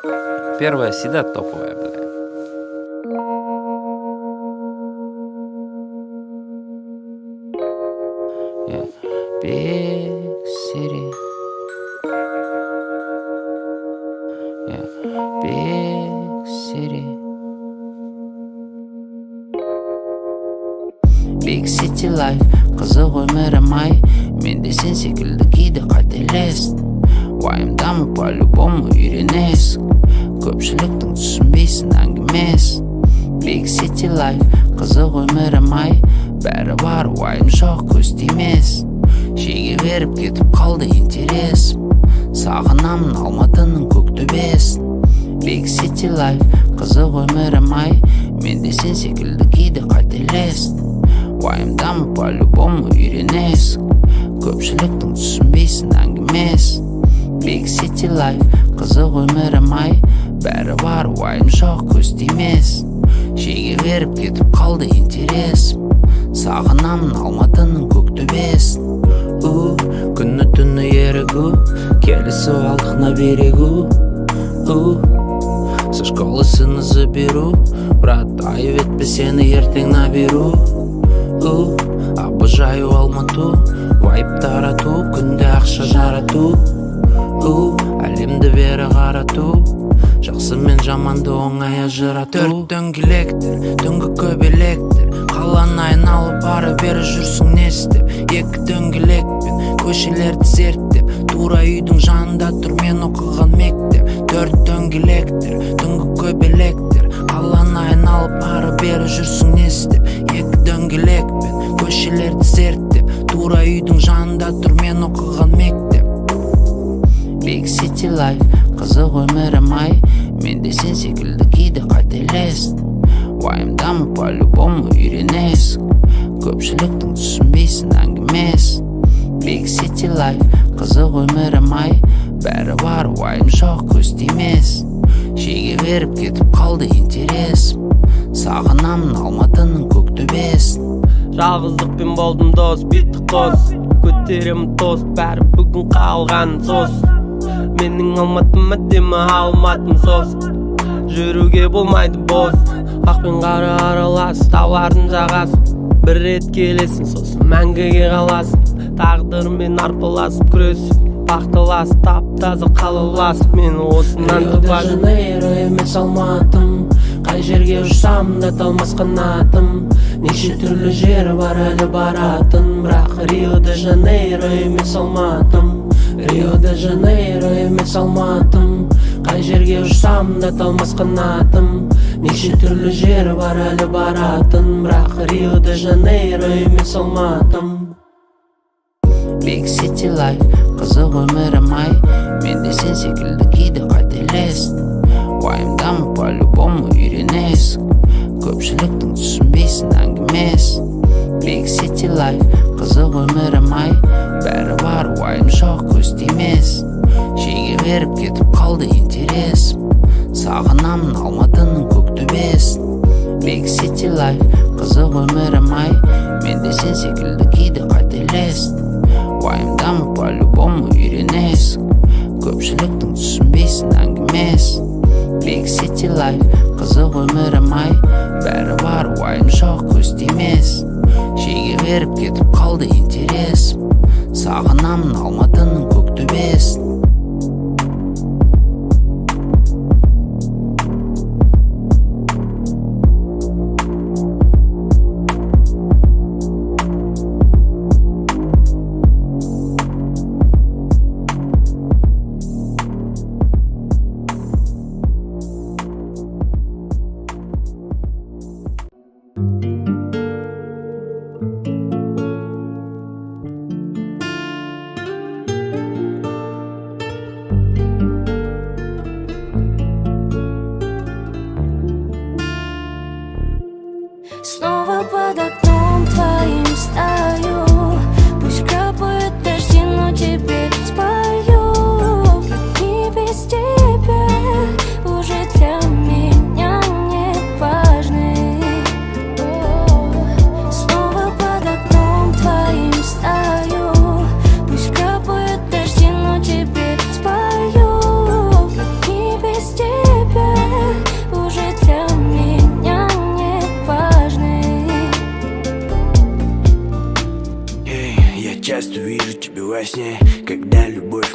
Первая всегда топовая, бля. Yeah. Big city. Yeah. Big city. Big city life. Қызық өмірім ай. Мен де сен секілді кейде қателестім. Уайымдамы по-любому үйренесің. Көпшіліктің түсінбейсің әңгімесін. Big city life. Қызық өмірім ай. Бәрі бар, уайым жоқ, көз тимес. Шеге беріп кетіп қалды интересім. Сағынамын Алматының көк төбесін. Big city life. Қызық өмірім ай. Мен де сен секілді кейде қателестім. Уайымдамы по-любому үйренесің. Көпшіліктің түсінбейсің әңгімесін. Big city life. Қызық өмірім ай. Бәрі бар, уайым жоқ, көз тимес. Шеге беріп кетіп қалды интересім. Сағынамын Алматының көк төбесін. Күні түні ерігу, келісіп алдық на берегу. Со школы сыны заберу, брат, айып етпе сені ертең наберу. Обожаю Алмату, вайп тарату, күнде ақша жарату. Әлемді бері қарату, жақсы мен жаманды оңай ажырату. Төрт дөңгелектер, түнгі көбелектер, қаланы айналып ары бері жүрсің не істеп. Екі дөңгелекпен көшелерді зерттеп, тура үйдің жанында тұр мен оқыған мектеп. Төрт дөңгелектер, түнгі көбелектер, қаланы айналып ары бері жүрсің не істеп. Екі дөңгелекпен көшелерді зерттеп, тура үйдің жанында тұр мен оқыған мектеп. Big city life. Қызық өмірім ай. Мен де сен секілді кейде қателестім. Уайымдамы по-любому үйренесің. Көпшіліктің түсінбейсің әңгімесін. Big city life. Қызық өмірім ай. Бәрі бар, уайым жоқ, көз тимес. Шеге беріп кетіп қалды интересім. Сағынамын Алматының көк төбесін. Жалғыздықпен болдым дос, биттік қос. Көтеремін тост, бәрі бүгін қалған сос. Менің Алматым әдемі, Алматым сос. Жүруге болмайды бос. Ақ пен қара аралас, таулардың жағасы. Бір рет келесің, сосын мәңгіге қаласың. Тағдырмен арпаласып күресіп, бақталасып, тап-таза қалаласып. Мені осынан Рио де Жанейро емес Алматым. Қай жерге ұшсам да талмас қанатым. Неше түрлі жері бар әлі баратын. Бірақ Рио де Жанейро емес Алматым. Рио де Жанейро емес Алматым. Қай жерге ұшсам да талмас қанатым. Неше түрлі жері бар әлі баратын. Бірақ Рио де Жанейро емес Алматым. Big city life. Қызық өмірім ай. Мен де сен секілді кейде қателестім. Уайымдамы по-любому үйренесің. Көпшіліктің түсінбейсің әңгімесін. Big city life. Қызық өмірім ай. Бәрі бар, уайым жоқ, көз тимес. Шеге беріп кетіп қалды интересім. Сағынамын Алматының көк төбесін. Big city life. Қызық өмірім ай. Мен де сен секілді кейде қателестім. Уайымдамы по-любому үйренесің. Көпшіліктің түсінбейсің әңгімесін. Big city life. Қызық өмірім ай. Бәрі бар, уайым жоқ, көз тимес. Шеге беріп кетіп қалды интересім. Сағынамын Алматының көк төбесін.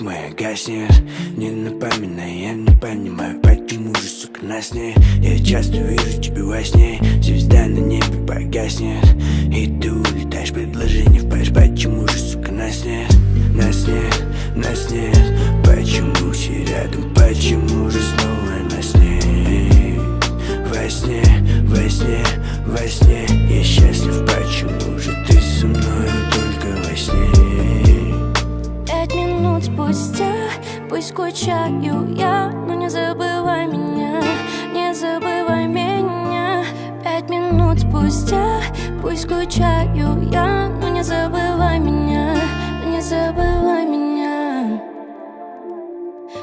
моя гаснет. Не напоминай, я не понимаю, почему же, сука, наснет. Я часто вижу тебя во сне, звезда на небе погаснет, и ты улетаешь, предложение в паш. Почему же, сука, наснет, наснет, наснет. Почему все рядом, почему же снова наснет? Во сне, во сне, во сне я счастлив, почему же ты со мной только во сне? 5 минут спустя, пусть скучаю я, но не забывай меня, не забывай меня. 5 минут спустя, пусть скучаю я, но не забывай меня, не забывай меня.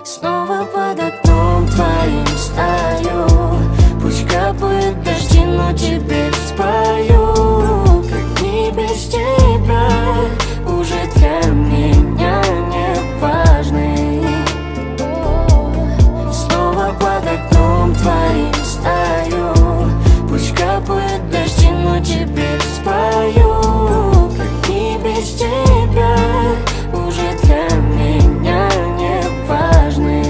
Снова под окном твоим стою, пусть капают дожди, но теперь спою. Как не без тебя, уже для меня не важны. Снова под окном твоим стою, пусть капают дожди, но теперь спою. Как не без тебя, уже для меня не важны.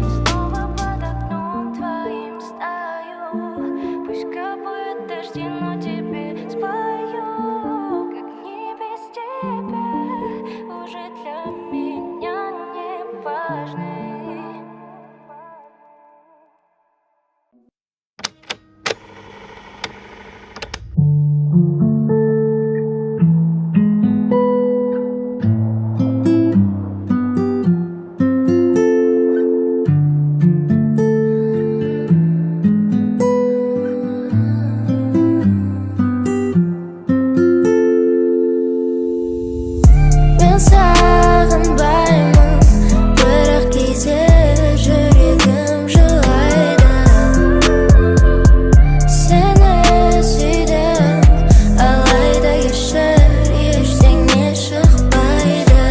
Снова под окном твоим стою, пусть капают дожди, но теперь спою. Как не без тебя, уже для меня не важны. Мен сағынбаймын, бірақ кейде жүрегім жылайды. Сені сүйдім, алайда кешір, ештеңе шықпайды.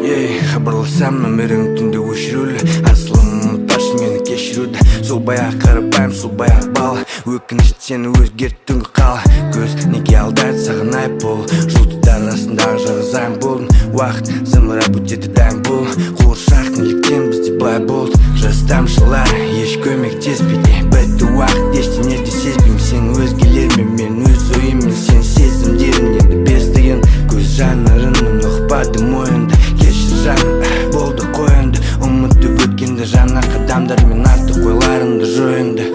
Ей, хабарласам номерің түнде өшірулі. Асылым ұмытпашы мені кешіруді. Сол баяғы қарапайым, сол баяғы бала. Өкінішті сені өзгерт түнгі қала. Көз неге алдайды саған айып бол. Жұлдыздар арасындағы жағызайым болдым. Уақыт зымырап өтеді дәң бол. Қуыршақ неліктен бізде былай болды. Жас тамшылар еш көмектеспейді. Бітті уақыт ештеңе де сезбеймін. Сен өзгелермен, мен өз ойыммен. Сен сезімдерін енді бестіген. Көз жанарының ұқпады мойынды. Кешір жаным, болды қойынды. Ұмытып өткенді жаңа қадамдармен артық ойларымды жойынды.